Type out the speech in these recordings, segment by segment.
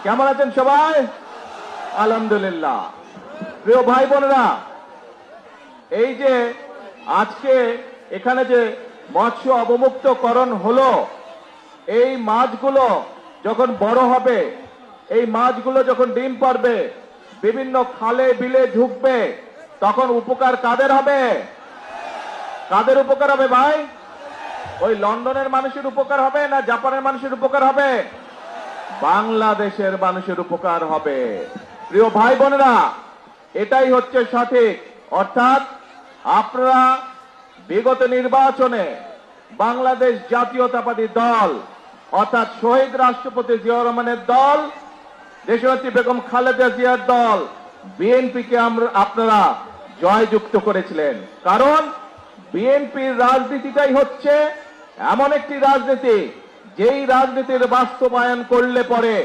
কেমন আছেন সবাই? আলহামদুলিল্লাহ। প্রিয় ভাই বোনেরা, এই যে আজকে এখানে যে মৎস্য অবমুক্তকরণ হলো, এই মাছগুলো যখন বড় হবে, এই মাছগুলো যখন ডিম পারবে, বিভিন্ন খালে বিলে ঢুকবে, তখন উপকার কাদের হবে? কাদের উপকার হবে ভাই? ওই লন্ডনের মানুষের উপকার হবে না জাপানের মানুষের উপকার হবে? বাংলাদেশের মানুষের উপকার হবে। প্রিয় ভাই বোনেরা, এটাই হচ্ছে সঠিক। অর্থাৎ আপনারা বিগত নির্বাচনে বাংলাদেশ জাতীয়তাবাদী দল অর্থাৎ শহীদ রাষ্ট্রপতি জিয়াউর রহমানের দল, দেশনেত্রী বেগম খালেদা জিয়ার দল বিএনপিকে আপনারা জয়যুক্ত করেছিলেন। কারণ বিএনপির রাজনীতিটাই হচ্ছে এমন একটি রাজনীতি, যেই রাজনীতির বাস্তবায়ন করলে পরে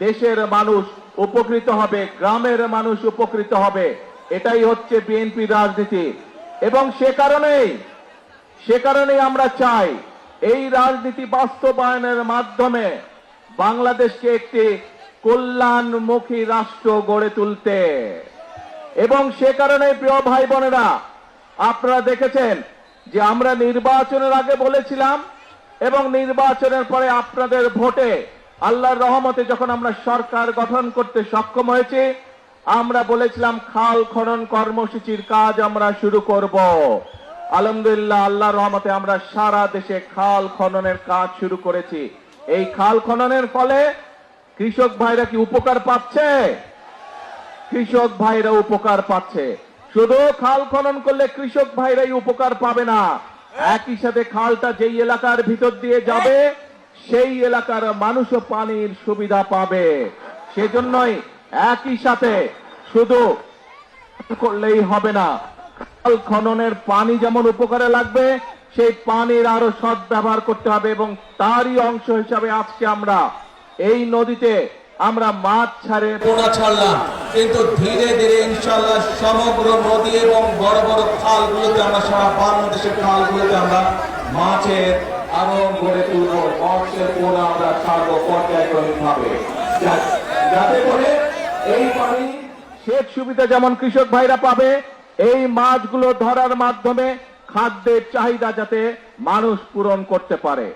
দেশের মানুষ উপকৃত হবে, গ্রামের মানুষ উপকৃত হবে। এটাই হচ্ছে বিএনপির রাজনীতি। এবং সে কারণেই আমরা চাই এই রাজনীতি বাস্তবায়নের মাধ্যমে বাংলাদেশকে একটি কল্যাণমুখী রাষ্ট্র গড়ে তুলতে। এবং সে কারণে প্রিয় ভাই বোনেরা, আপনারা দেখেছেন যে আমরা নির্বাচনের আগে বলেছিলাম এবং নির্বাচনের পরে আপনাদের ভোটে আল্লাহর রহমতে যখন আমরা সরকার গঠন করতে সক্ষম হয়েছি, আমরা বলেছিলাম খাল খনন কর্মসূচির কাজ আমরা শুরু করব। আলহামদুলিল্লাহ, আল্লাহর রহমতে আমরা সারা দেশে খাল খননের কাজ শুরু করেছি। এই খাল খননের ফলে কৃষক ভাইরা কি উপকার পাচ্ছে? কৃষক ভাইরা উপকার পাচ্ছে। শুধু খাল খনন করলে কৃষক ভাইরাই উপকার পাবে না, একই সাথে খালটা যেই এলাকার ভিতর দিয়ে যাবে সেই এলাকার মানুষও পানির সুবিধা পাবে। সেজন্যই একই সাথে শুধু করলেই হবে না, খাল খননের পানি যেমন উপকারে লাগবে, সেই পানির আরো সৎ ব্যবহার করতে হবে। এবং তারই অংশ হিসাবে আজকে আমরা এই নদীতে আমরা মাছ ছাড়লাম, কিন্তু ধীরে ধীরে ইনশাআল্লাহ সমগ্র নদী এবং বড় বড় খালগুলোতে আমরা সারা বাংলাদেশের খালগুলোতে আমরা মাছের আরো গড়ে তুলব, মৎস্যের পোনা আমরা ছাড়বো পর্যায়ক্রমিক ভাবে, যাতে করে এই পানি সেচ সুবিধা যেমন কৃষক ভাইরা পাবে, এই মাছগুলো ধরার মাধ্যমে খাদ্যের চাহিদা যাতে মানুষ পূরণ করতে পারে।